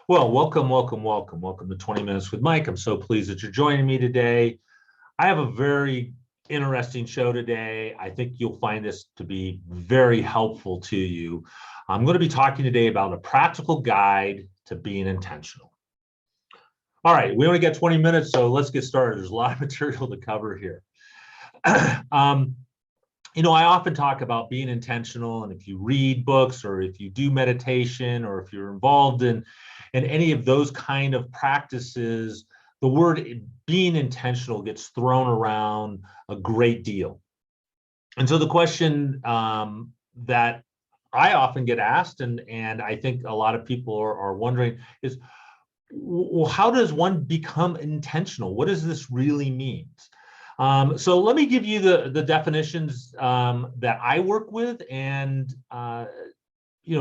Well, welcome to 20 Minutes with Mike. I'm so pleased that you're joining me today. I have a very interesting show today. I think you'll find this to be very helpful to you. I'm going to be talking today about a practical guide to being intentional. All right, we only got 20 minutes, so let's get started. There's a lot of material to cover here. um, I often talk about being intentional, and if you read books or if you do meditation or if you're involved in any of those kind of practices, the word being intentional gets thrown around a great deal. And so the question that I often get asked, and I think a lot of people are wondering, is, well, how does one become intentional? What does this really mean? So let me give you the definitions that I work with, and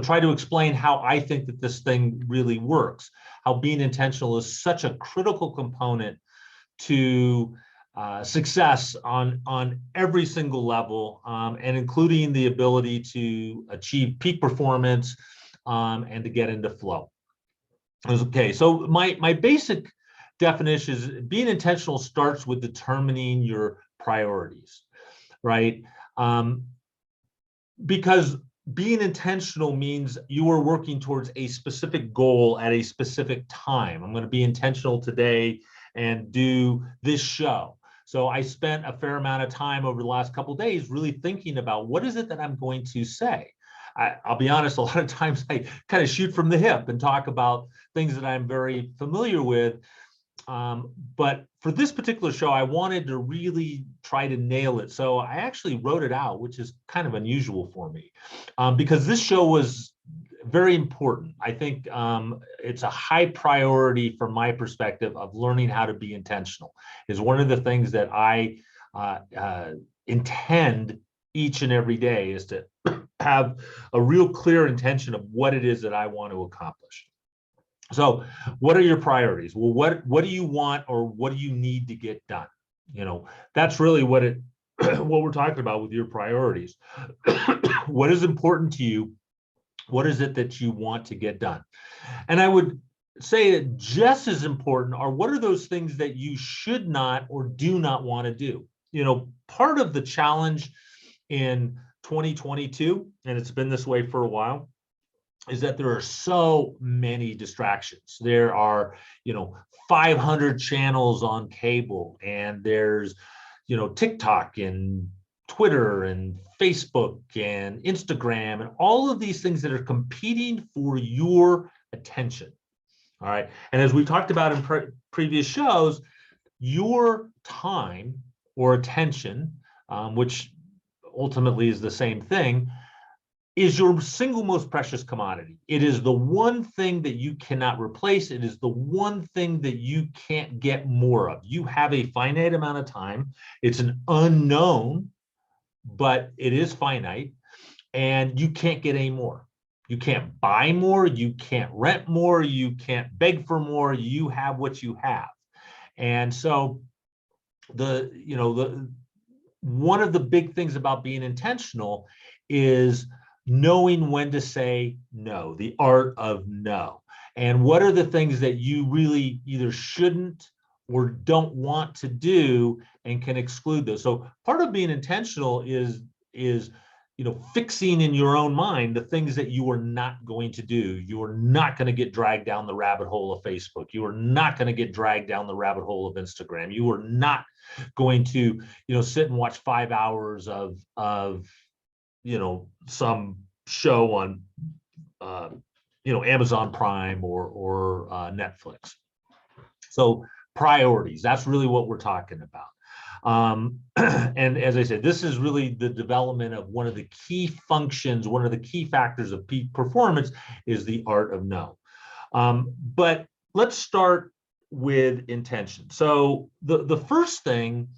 try to explain how I think that this thing really works. How being intentional is such a critical component to success on every single level, and including the ability to achieve peak performance and to get into flow. Okay, so my basic definition is being intentional starts with determining your priorities, right? Because being intentional means you are working towards a specific goal at a specific time. I'm going to be intentional today and do this show. So I spent a fair amount of time over the last couple of days really thinking about what is it that I'm going to say. I'll be honest, a lot of times I kind of shoot from the hip and talk about things that I'm very familiar with. But for this particular show, I wanted to really try to nail it. So I actually wrote it out, which is kind of unusual for me, because this show was very important. I think it's a high priority from my perspective of learning how to be intentional. Is one of the things that I intend each and every day is to have a real clear intention of what it is that I want to accomplish. So what are your priorities? Well, what do you want, or what do you need to get done? That's really what we're talking about with your priorities. What is important to you? What is it that you want to get done? And I would say that just as important are what are those things that you should not or do not want to do? Part of the challenge in 2022, and it's been this way for a while, is that there are so many distractions. There are, 500 channels on cable, and there's, TikTok and Twitter and Facebook and Instagram and all of these things that are competing for your attention. All right. And as we talked about in previous shows, your time or attention, which ultimately is the same thing, is your single most precious commodity. It is the one thing that you cannot replace. It is the one thing that you can't get more of. You have a finite amount of time. It's an unknown, but it is finite, and you can't get any more. You can't buy more. You can't rent more. You can't beg for more. You have what you have. And so one of the big things about being intentional is knowing when to say no, the art of no. And what are the things that you really either shouldn't or don't want to do and can exclude those. So part of being intentional is fixing in your own mind the things that you are not going to do. You are not going to get dragged down the rabbit hole of Facebook. You are not going to get dragged down the rabbit hole of Instagram. You are not going to sit and watch 5 hours of some show on Amazon Prime or Netflix. So priorities, that's really what we're talking about. And as I said, this is really the development of one of the key functions, one of the key factors of peak performance is the art of no. But let's start with intention. So the first thing,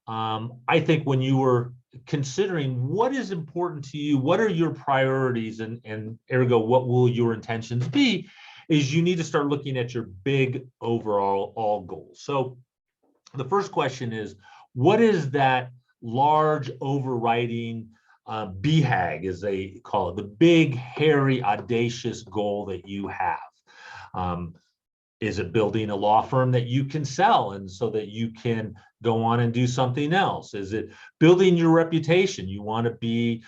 I think, when you were considering what is important to you, what are your priorities, and ergo, what will your intentions be, is you need to start looking at your big overall goals. So the first question is, what is that large overriding BHAG, as they call it, the big, hairy, audacious goal that you have? Is it building a law firm that you can sell and so that you can go on and do something else? Is it building your reputation? You want to be,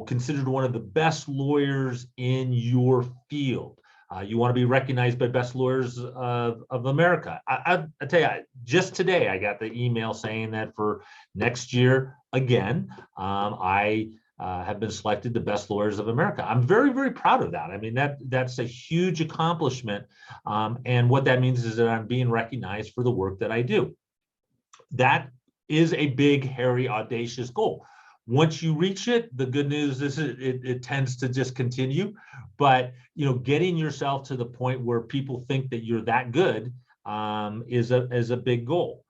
considered one of the best lawyers in your field. You want to be recognized by best lawyers of America. I tell you, just today I got the email saying that for next year again, I have been selected the best lawyers of America. I'm very, very proud of that. I mean, that's a huge accomplishment. And what that means is that I'm being recognized for the work that I do. That is a big, hairy, audacious goal. Once you reach it, the good news is it tends to just continue. But getting yourself to the point where people think that you're that good is a big goal.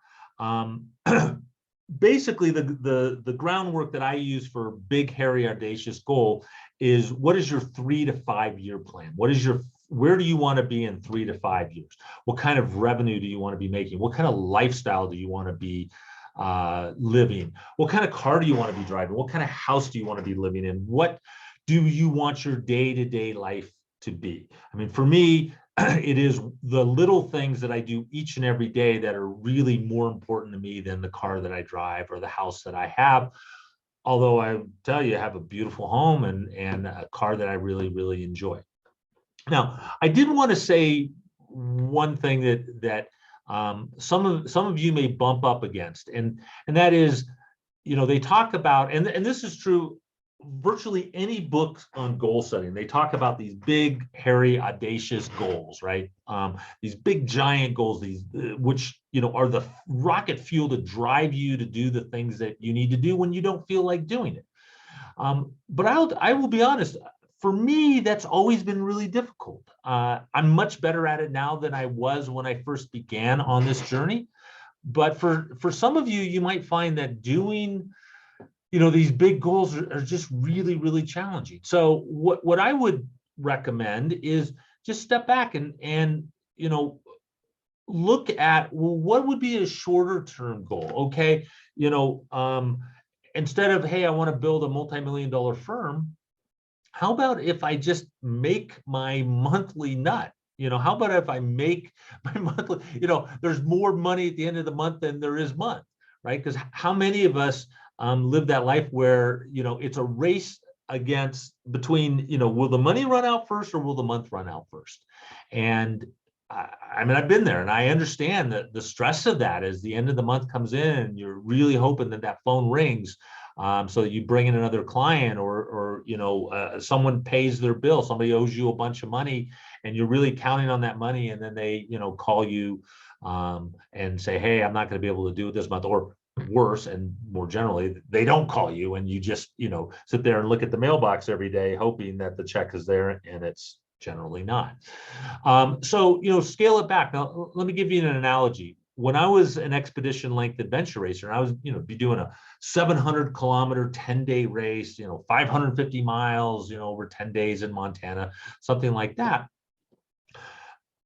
Basically, the groundwork that I use for big, hairy, audacious goal is, what is your 3 to 5 year plan? Where do you want to be in 3 to 5 years? What kind of revenue do you want to be making? What kind of lifestyle do you want to be living? What kind of car do you want to be driving? What kind of house do you want to be living in? What do you want your day-to-day life to be? I mean, for me, it is the little things that I do each and every day that are really more important to me than the car that I drive or the house that I have. Although I tell you, I have a beautiful home and a car that I really, really enjoy. Now, I did want to say one thing that some of you may bump up against, and that is, they talk about, and this is true virtually any book on goal setting. They talk about these big, hairy, audacious goals, right? These big, giant goals, these which are the rocket fuel to drive you to do the things that you need to do when you don't feel like doing it. But I will be honest. For me, that's always been really difficult. I'm much better at it now than I was when I first began on this journey. But for some of you, you might find that doing, these big goals are just really, really challenging. So what I would recommend is just step back and look at, well, what would be a shorter term goal? Okay, instead of, hey, I want to build a multi-million-dollar firm, how about if I just make my monthly nut? How about if I make my monthly, there's more money at the end of the month than there is month, right? Because how many of us live that life where, it's a race between, will the money run out first or will the month run out first? And I mean, I've been there and I understand that the stress of that as the end of the month comes in, you're really hoping that phone rings. So you bring in another client or someone pays their bill, somebody owes you a bunch of money and you're really counting on that money. And then they, call you and say, hey, I'm not going to be able to do it this month, or worse. And more generally, they don't call you and you just, sit there and look at the mailbox every day, hoping that the check is there, and it's generally not. So, scale it back. Now, let me give you an analogy. When I was an expedition length adventure racer, and I was, be doing a 700 kilometer, 10-day race, 550 miles, over 10 days in Montana, something like that.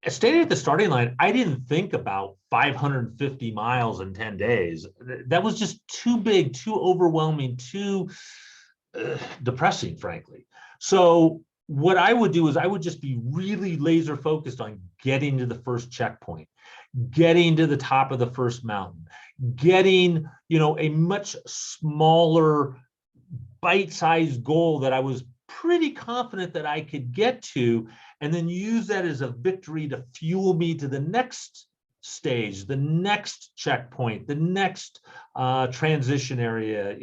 Standing at the starting line, I didn't think about 550 miles in 10 days. That was just too big, too overwhelming, too depressing, frankly. So what I would do is I would just be really laser focused on getting to the first checkpoint, getting to the top of the first mountain, getting, a much smaller bite-sized goal that I was pretty confident that I could get to, and then use that as a victory to fuel me to the next stage, the next checkpoint, the next transition area.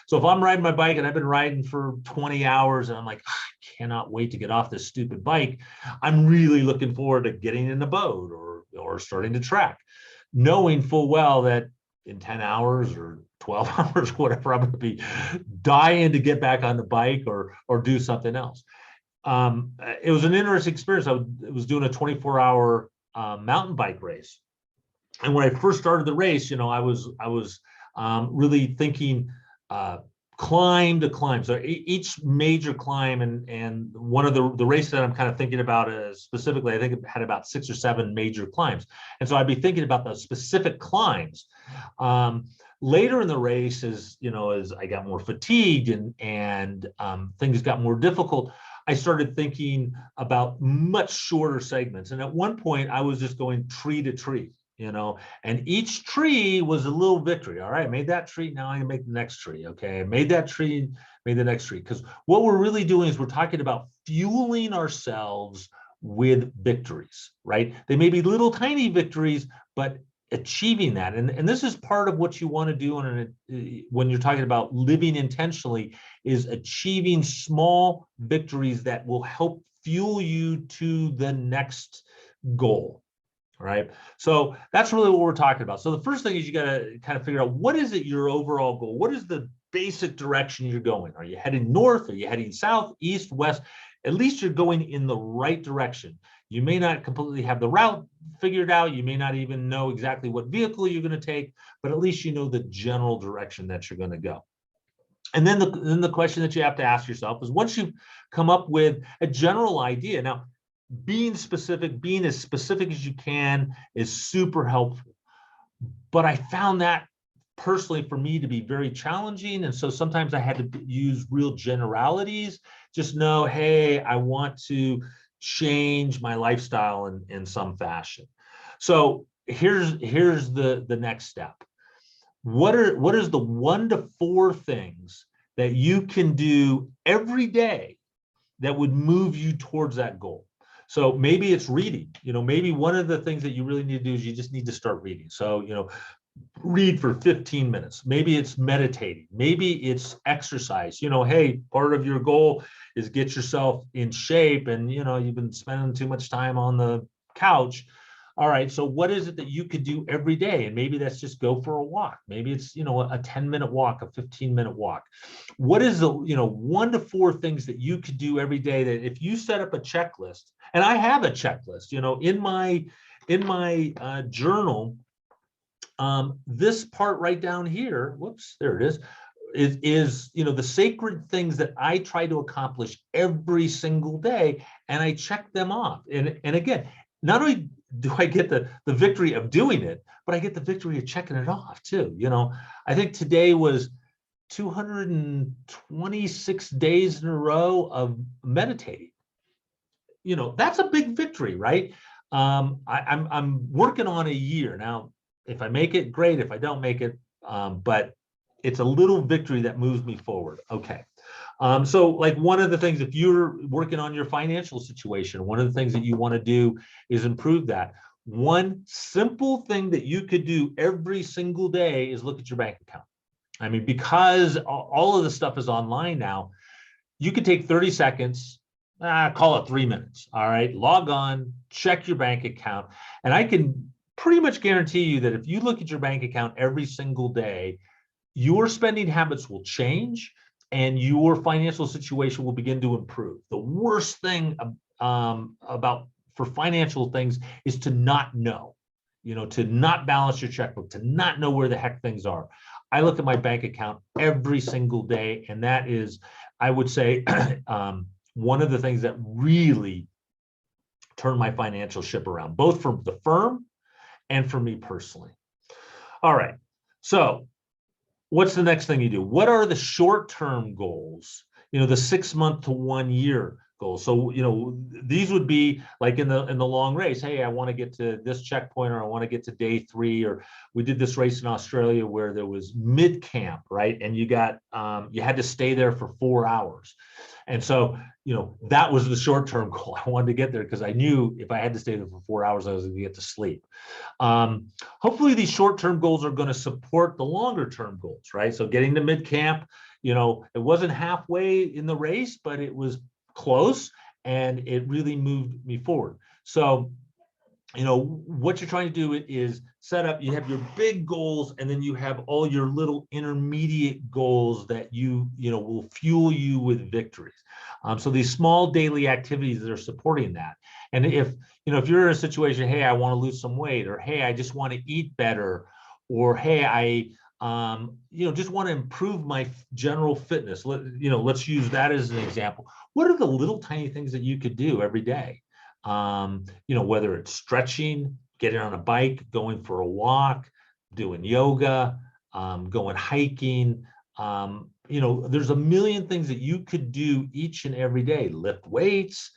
So if I'm riding my bike and I've been riding for 20 hours and I'm like, I cannot wait to get off this stupid bike, I'm really looking forward to getting in the boat or starting to track, knowing full well that in 10 hours or 12 hours, whatever, I'm going to be dying to get back on the bike or do something else. It was an interesting experience. I was doing a 24-hour mountain bike race. And when I first started the race, I was really thinking climb to climb. So each major climb, and one of the races that I'm kind of thinking about specifically, I think it had about 6 or 7 major climbs. And so I'd be thinking about those specific climbs. Later in the race, as I got more fatigued and things got more difficult, I started thinking about much shorter segments. And at one point I was just going tree to tree, and each tree was a little victory. All right, made that tree. Now I can make the next tree. Okay, made that tree, made the next tree. Because what we're really doing is we're talking about fueling ourselves with victories, right? They may be little tiny victories, but achieving that. And this is part of what you want to do when you're talking about living intentionally, is achieving small victories that will help fuel you to the next goal. All right. So that's really what we're talking about. So the first thing is you got to kind of figure out, what is it, your overall goal? What is the basic direction you're going? Are you heading north? Are you heading south, east, west? At least you're going in the right direction. You may not completely have the route figured out. You may not even know exactly what vehicle you're going to take, but at least you know the general direction that you're going to go. And then the question that you have to ask yourself is, once you've come up with a general idea, now being as specific as you can is super helpful. But I found that personally for me to be very challenging. And so sometimes I had to use real generalities. Just know, hey, I want to change my lifestyle in some fashion. So here's the next step. What is the 1 to 4 things that you can do every day that would move you towards that goal? So maybe it's reading. Maybe one of the things that you really need to do is you just need to start reading. So, read for 15 minutes. Maybe it's meditating. Maybe it's exercise. Hey, part of your goal is get yourself in shape, and you've been spending too much time on the couch. All right, so what is it that you could do every day? And maybe that's just go for a walk. Maybe it's, a 10-minute walk, a 15-minute walk. What is the, 1 to 4 things that you could do every day that if you set up a checklist, and I have a checklist, in my journal, this part right down here, whoops, there it is the sacred things that I try to accomplish every single day, and I check them off. And again, not only do I get the victory of doing it, but I get the victory of checking it off too. I think today was 226 days in a row of meditating. That's a big victory, right? I'm working on a year now. If I make it, great. If I don't make it, but it's a little victory that moves me forward. Okay. So like one of the things, if you're working on your financial situation, one of the things that you want to do is improve that. One simple thing that you could do every single day is look at your bank account. I mean, because all of this stuff is online now, you could take 30 seconds, call it 3 minutes. All right. Log on, check your bank account. And I can pretty much guarantee you that if you look at your bank account every single day, your spending habits will change and your financial situation will begin to improve. The worst thing about for financial things is to not know, to not balance your checkbook, to not know where the heck things are. I look at my bank account every single day, and that is, I would say, one of the things that really turned my financial ship around, both for the firm and for me personally. All right, so what's the next thing you do? What are the short-term goals? The 6 month to 1 year goals. So, these would be like in the long race. Hey, I want to get to this checkpoint, or I want to get to day 3, or we did this race in Australia where there was mid camp, right? And you had to stay there for 4 hours. And so, that was the short-term goal. I wanted to get there because I knew if I had to stay there for 4 hours, I was going to get to sleep. Hopefully these short-term goals are going to support the longer-term goals, right? So getting to mid-camp, it wasn't halfway in the race, but it was close, and it really moved me forward. So, what you're trying to do is set up, you have your big goals, and then you have all your little intermediate goals that will fuel you with victories. So these small daily activities that are supporting that. And if you're in a situation, hey, I want to lose some weight, or hey, I just want to eat better, or hey, I just want to improve my general fitness. Let's use that as an example. What are the little tiny things that you could do every day? Whether it's stretching, getting on a bike, going for a walk, doing yoga, going hiking, You know, there's a million things that you could do each and every day. Lift weights,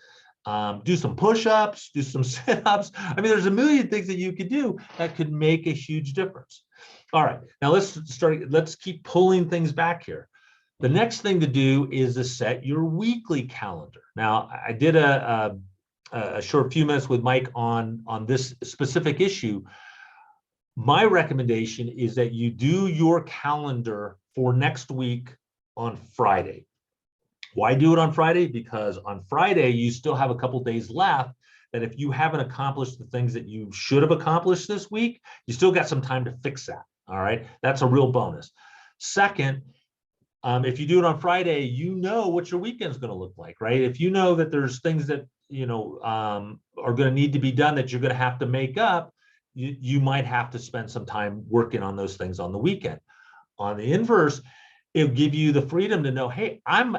do some push-ups, do some sit-ups. I mean, there's a million things that you could do that could make a huge difference. All right, now let's keep pulling things back here. The next thing to do is to set your weekly calendar. Now, I did a short few minutes with Mike on this specific issue. My recommendation is that you do your calendar for next week on Friday. Why do it on Friday? Because on Friday, you still have a couple days left that if you haven't accomplished the things that you should have accomplished this week, you still got some time to fix that. All right, that's a real bonus. Second, if you do it on Friday, you know what your weekend's going to look like, right? If you know that there's things that, you know, are going to need to be done that you're going to have to make up, you might have to spend some time working on those things on the weekend. On the inverse, it'll give you the freedom to know, hey, I'm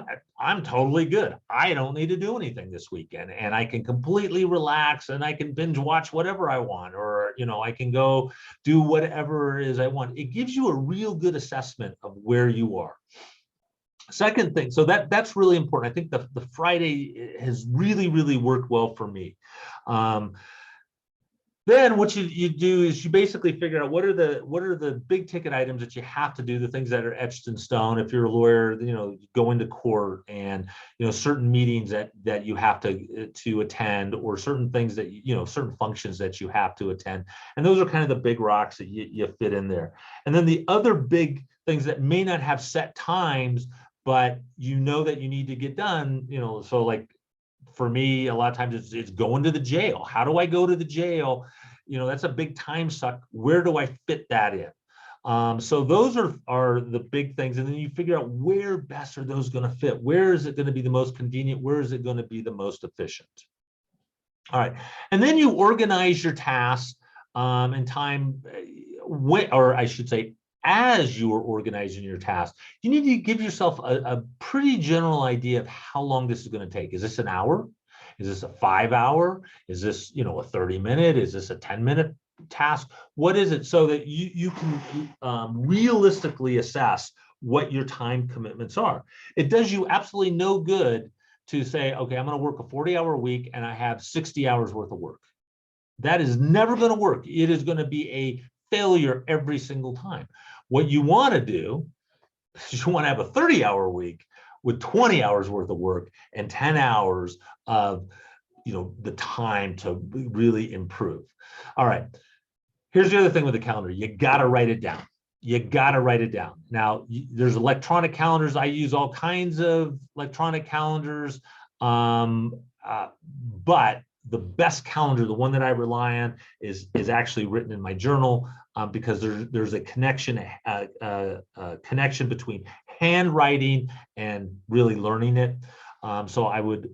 totally good. I don't need to do anything this weekend, and I can completely relax, and I can binge watch whatever I want, or, you know, I can go do whatever it is I want. It gives you a real good assessment of where you are. Second thing, so that's really important. I think the Friday has really worked well for me. Then what you do is you basically figure out what are the big ticket items that you have to do, the things that are etched in stone. If you're a lawyer, you know, go into court, and, you know, certain meetings that you have to attend, or certain things that, you know, certain functions that you have to attend. And those are kind of the big rocks that you fit in there. And then the other big things that may not have set times, but you know that you need to get done, you know, so like for me, a lot of times it's going to the jail. How do I go to the jail? You know, that's a big time suck. Where do I fit that in? So those are the big things. And then you figure out where best are those going to fit? Where is it going to be the most convenient? Where is it going to be the most efficient? All right. And then you organize your tasks and time, or I should say, as you are organizing your tasks, you need to give yourself a pretty general idea of how long this is going to take. Is this an hour? Is this a 5 hour? Is this, you know, a 30-minute? Is this a 10-minute task? What is it, so that you can realistically assess what your time commitments are? It does you absolutely no good to say, okay, I'm going to work a 40-hour week and I have 60 hours worth of work. That is never going to work. It is going to be a failure every single time. What you want to do is you want to have a 30-hour week with 20 hours worth of work and 10 hours of, you know, the time to really improve. All right. Here's the other thing with the calendar. You got to write it down. You got to write it down. Now, there's electronic calendars. I use all kinds of electronic calendars, but the best calendar, the one that I rely on, is actually written in my journal, because there's a connection between handwriting and really learning it. So I would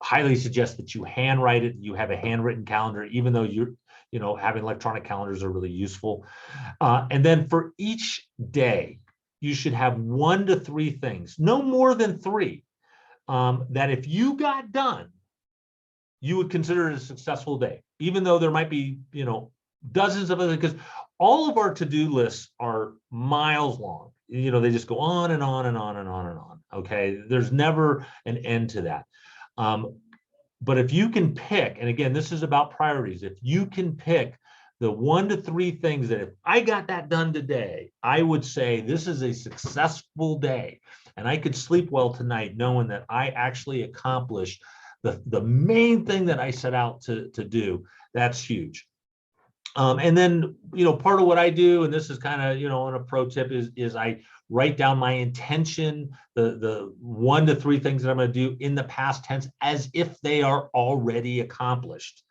highly suggest that you handwrite it. You have a handwritten calendar, even though having electronic calendars are really useful. And then for each day, you should have 1 to 3 things, no more than 3, that if you got done, you would consider it a successful day, even though there might be, dozens of other, because all of our to-do lists are miles long. They just go on and on and on and on and on. Okay, there's never an end to that. But if you can pick, and again, this is about priorities, if you can pick the 1 to 3 things that if I got that done today, I would say this is a successful day. And I could sleep well tonight knowing that I actually accomplished the main thing that I set out to do. That's huge. And then, part of what I do, and this is kind of, on a pro tip, is I write down my intention, the 1 to 3 things that I'm going to do in the past tense as if they are already accomplished.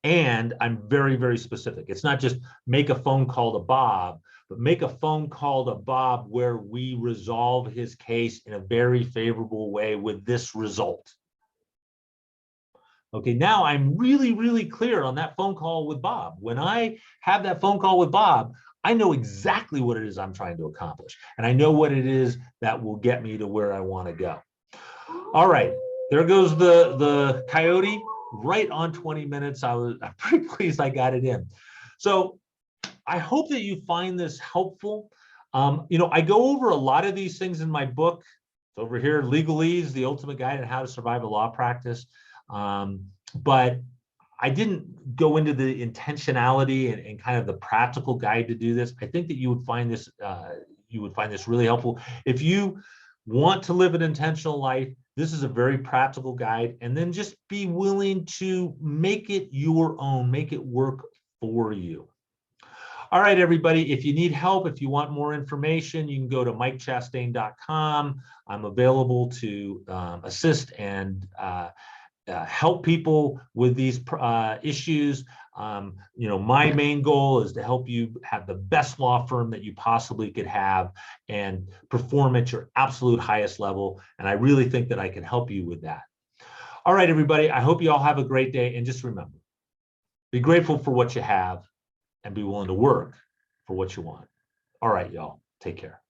And I'm very, very specific. It's not just make a phone call to Bob, but make a phone call to Bob where we resolve his case in a very favorable way with this result. Okay, now I'm really, really clear on that phone call with Bob. When I have that phone call with Bob, I know exactly what it is I'm trying to accomplish. And I know what it is that will get me to where I want to go. All right, there goes the coyote, right on 20 minutes. I'm pretty pleased I got it in. So I hope that you find this helpful. I go over a lot of these things in my book. It's over here, Legalese, the ultimate guide on how to survive a law practice. But I didn't go into the intentionality and kind of the practical guide to do this. I think that you would find this really helpful. If you want to live an intentional life, this is a very practical guide. And then just be willing to make it your own, make it work for you. All right, everybody, if you need help, if you want more information, you can go to mikechastain.com. I'm available to assist and help people with these issues. My main goal is to help you have the best law firm that you possibly could have and perform at your absolute highest level. And I really think that I can help you with that. All right, everybody, I hope you all have a great day. And just remember, be grateful for what you have and be willing to work for what you want. All right, y'all, take care.